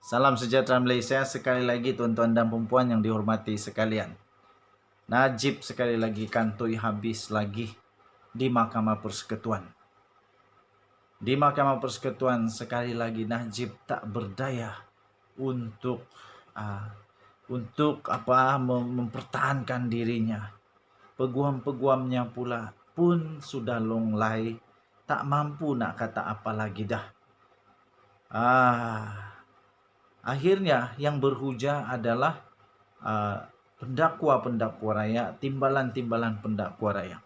Salam sejahtera Malaysia sekali lagi tuan-tuan dan puan yang dihormati sekalian. Najib sekali lagi kantoi habis lagi di Mahkamah Persekutuan. Di Mahkamah Persekutuan sekali lagi Najib tak berdaya untuk mempertahankan dirinya. Peguam-peguamnya pula pun sudah longlai, tak mampu nak kata apa lagi dah. Akhirnya yang berhujah adalah pendakwa-pendakwa raya, timbalan-timbalan pendakwa raya.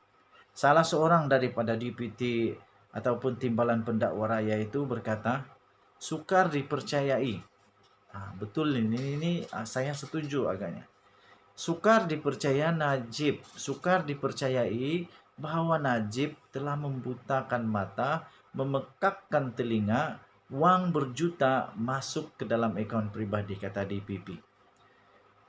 Salah seorang daripada DPT ataupun timbalan pendakwa raya itu berkata, sukar dipercayai. Betul ini saya setuju agaknya. Sukar dipercayai bahawa Najib telah membutakan mata, memekakkan telinga, wang berjuta masuk ke dalam akaun pribadi, kata DPP.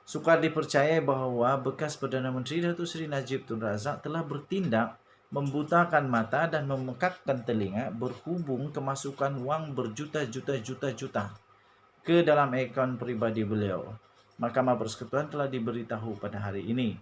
Sukar dipercayai bahawa bekas Perdana Menteri Datuk Seri Najib Tun Razak telah bertindak membutakan mata dan memekakkan telinga berhubung kemasukan wang berjuta-juta ke dalam akaun pribadi beliau. Mahkamah Persekutuan telah diberitahu pada hari ini.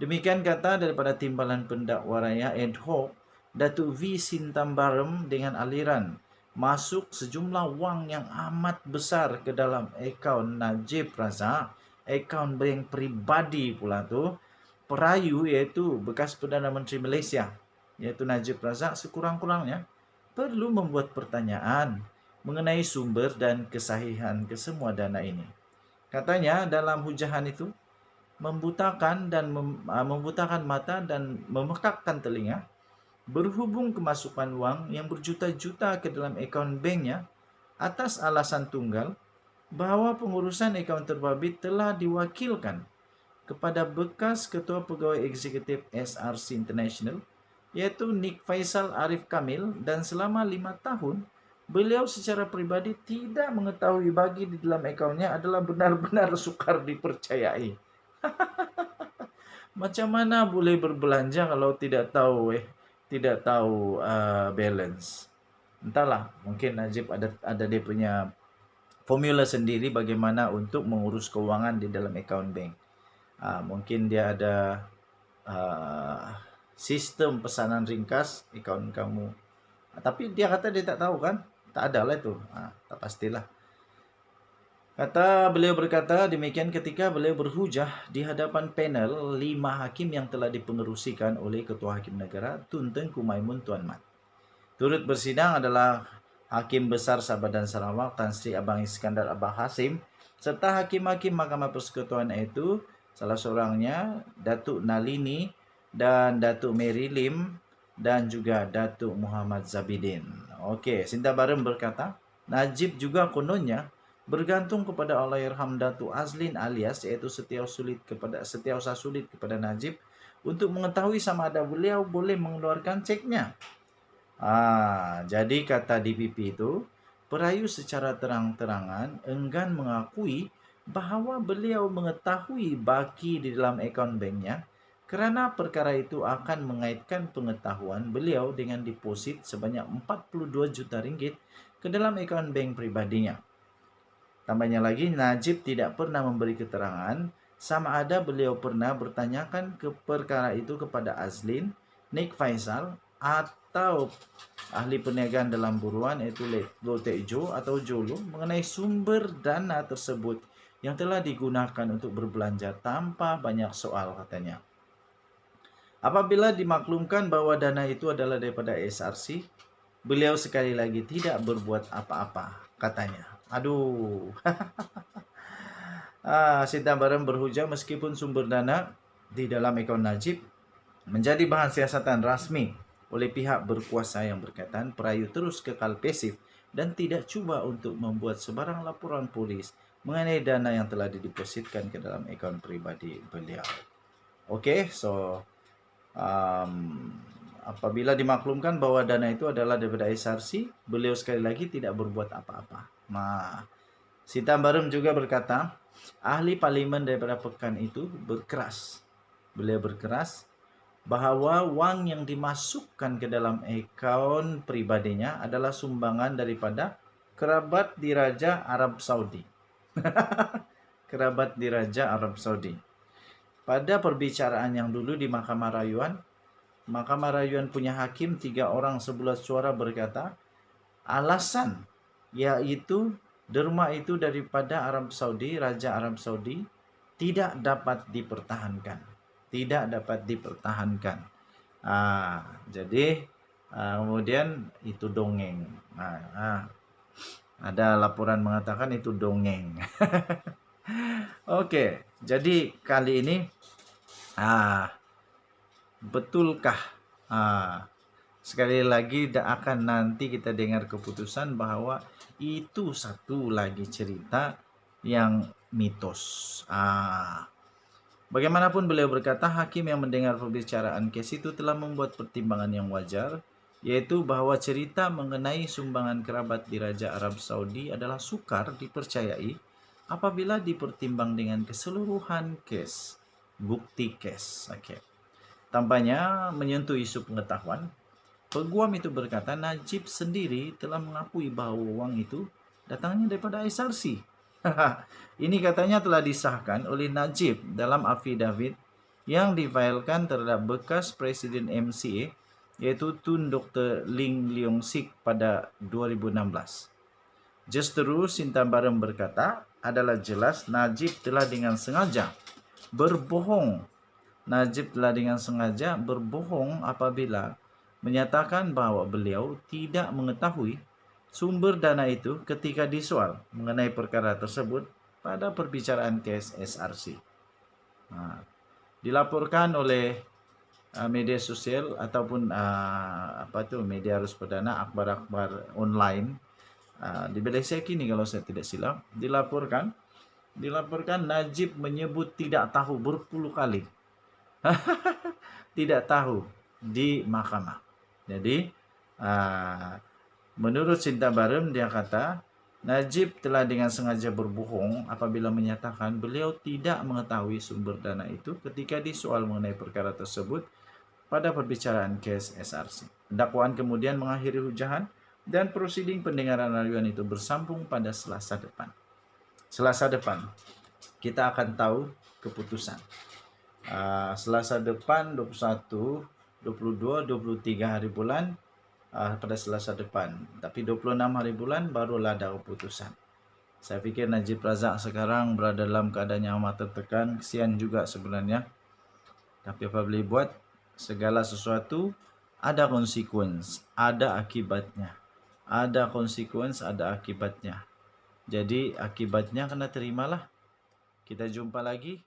Demikian kata daripada timbalan pendakwa raya ad hoc Datuk V Sintambarem dengan aliran masuk sejumlah wang yang amat besar ke dalam akaun Najib Razak, akaun bank pribadi pula tu, perayu iaitu bekas Perdana Menteri Malaysia iaitu Najib Razak, sekurang-kurangnya perlu membuat pertanyaan mengenai sumber dan kesahihan kesemua dana ini. Katanya dalam hujahan itu membutakan mata dan memekakkan telinga berhubung kemasukan wang yang berjuta-juta ke dalam akaun banknya atas alasan tunggal bahawa pengurusan akaun terbabit telah diwakilkan kepada bekas Ketua Pegawai Eksekutif SRC International iaitu Nik Faisal Arif Kamil, dan selama 5 tahun beliau secara peribadi tidak mengetahui bagi di dalam akaunnya adalah benar-benar sukar dipercayai. Macam mana boleh berbelanja kalau tidak tahu balance? Entahlah, mungkin Najib ada dia punya formula sendiri bagaimana untuk mengurus keuangan di dalam akaun bank. Mungkin dia ada sistem pesanan ringkas akaun kamu. Tapi dia kata dia tak tahu kan? Tak ada lah itu. Tak pastilah. Beliau berkata demikian ketika beliau berhujah di hadapan panel 5 hakim yang telah dipengerusikan oleh Ketua Hakim Negara Tun Tengku Maimun Tuan Mat. Turut bersidang adalah Hakim Besar Sabah dan Sarawak Tan Sri Abang Iskandar Abah Hasim serta hakim-hakim Mahkamah Persekutuan itu salah seorangnya Datuk Nalini dan Datuk Mary Lim dan juga Datuk Muhammad Zabidin. Okey, Sintambarem berkata, Najib juga kononnya bergantung kepada Allahyarham Datuk Azlin alias iaitu Setiausaha Sulit kepada Najib untuk mengetahui sama ada beliau boleh mengeluarkan ceknya. Jadi kata DPP itu, perayu secara terang-terangan enggan mengakui bahawa beliau mengetahui baki di dalam akaun banknya kerana perkara itu akan mengaitkan pengetahuan beliau dengan deposit sebanyak 42 juta ringgit ke dalam akaun bank pribadinya. Tambahnya lagi, Najib tidak pernah memberi keterangan sama ada beliau pernah bertanyakan ke perkara itu kepada Azlin, Nik Faisal atau ahli perniagaan dalam buruan iaitu Lo Tek Jo atau Jolo mengenai sumber dana tersebut yang telah digunakan untuk berbelanja tanpa banyak soal, katanya. Apabila dimaklumkan bahawa dana itu adalah daripada SRC, beliau sekali lagi tidak berbuat apa-apa, katanya. Aduh. Sintambarem berhujah meskipun sumber dana di dalam akaun Najib menjadi bahan siasatan rasmi oleh pihak berkuasa yang berkaitan, perayu terus kekal pasif dan tidak cuba untuk membuat sebarang laporan polis mengenai dana yang telah didepositkan ke dalam akaun pribadi beliau. Okey, so apabila dimaklumkan bahawa dana itu adalah daripada SRC, beliau sekali lagi tidak berbuat apa-apa. Sintambarem juga berkata, ahli parlimen daripada pekan itu beliau berkeras bahawa wang yang dimasukkan ke dalam akaun pribadinya adalah sumbangan daripada kerabat diraja Arab Saudi. Kerabat diraja Arab Saudi. Pada perbicaraan yang dulu di Mahkamah Rayuan punya hakim 3 orang sebulat suara berkata, alasan yaitu derma itu daripada Arab Saudi, Raja Arab Saudi, tidak dapat dipertahankan. Tidak dapat dipertahankan. Jadi kemudian itu dongeng. Ada laporan mengatakan itu dongeng. Oke, jadi kali ini betulkah? Sekali lagi akan nanti kita dengar keputusan bahwa itu satu lagi cerita yang mitos. Bagaimanapun beliau berkata, hakim yang mendengar pembicaraan kes itu telah membuat pertimbangan yang wajar, yaitu bahwa cerita mengenai sumbangan kerabat di Raja Arab Saudi adalah sukar dipercayai apabila dipertimbang dengan keseluruhan kes, bukti kes. Tampaknya menyentuh isu pengetahuan, peguam itu berkata Najib sendiri telah mengakui bahwa uang itu datangnya daripada SRC. Ini katanya telah disahkan oleh Najib dalam afidavit yang difailkan terhadap bekas Presiden MCA, yaitu Tun Dr. Ling Leong Sik pada 2016. Justeru Sintambarem berkata, adalah jelas Najib telah dengan sengaja berbohong. Najib telah dengan sengaja berbohong apabila menyatakan bahwa beliau tidak mengetahui sumber dana itu ketika disoal mengenai perkara tersebut pada perbicaraan kes SRC. Dilaporkan oleh media sosial ataupun media arus perdana, akhbar-akhbar online di Malaysia kini kalau saya tidak silap, dilaporkan Najib menyebut tidak tahu berpuluh kali. Tidak tahu di mahkamah. Jadi menurut Sintambarem, dia kata Najib telah dengan sengaja berbohong apabila menyatakan beliau tidak mengetahui sumber dana itu ketika disoal mengenai perkara tersebut pada perbicaraan kes SRC. Dakwaan kemudian mengakhiri hujahan dan prosiding pendengaran rayuan itu bersambung pada Selasa depan. Selasa depan kita akan tahu keputusan. Selasa depan 21, 22, 23 hari bulan pada Selasa depan. Tapi 26 hari bulan barulah ada keputusan. Saya pikir Najib Razak sekarang berada dalam keadaan yang amat tertekan. Kesian juga sebenarnya. Tapi apa boleh buat, segala sesuatu ada konsekuens, ada akibatnya. Ada konsekuens, ada akibatnya. Jadi akibatnya kena terimalah. Kita jumpa lagi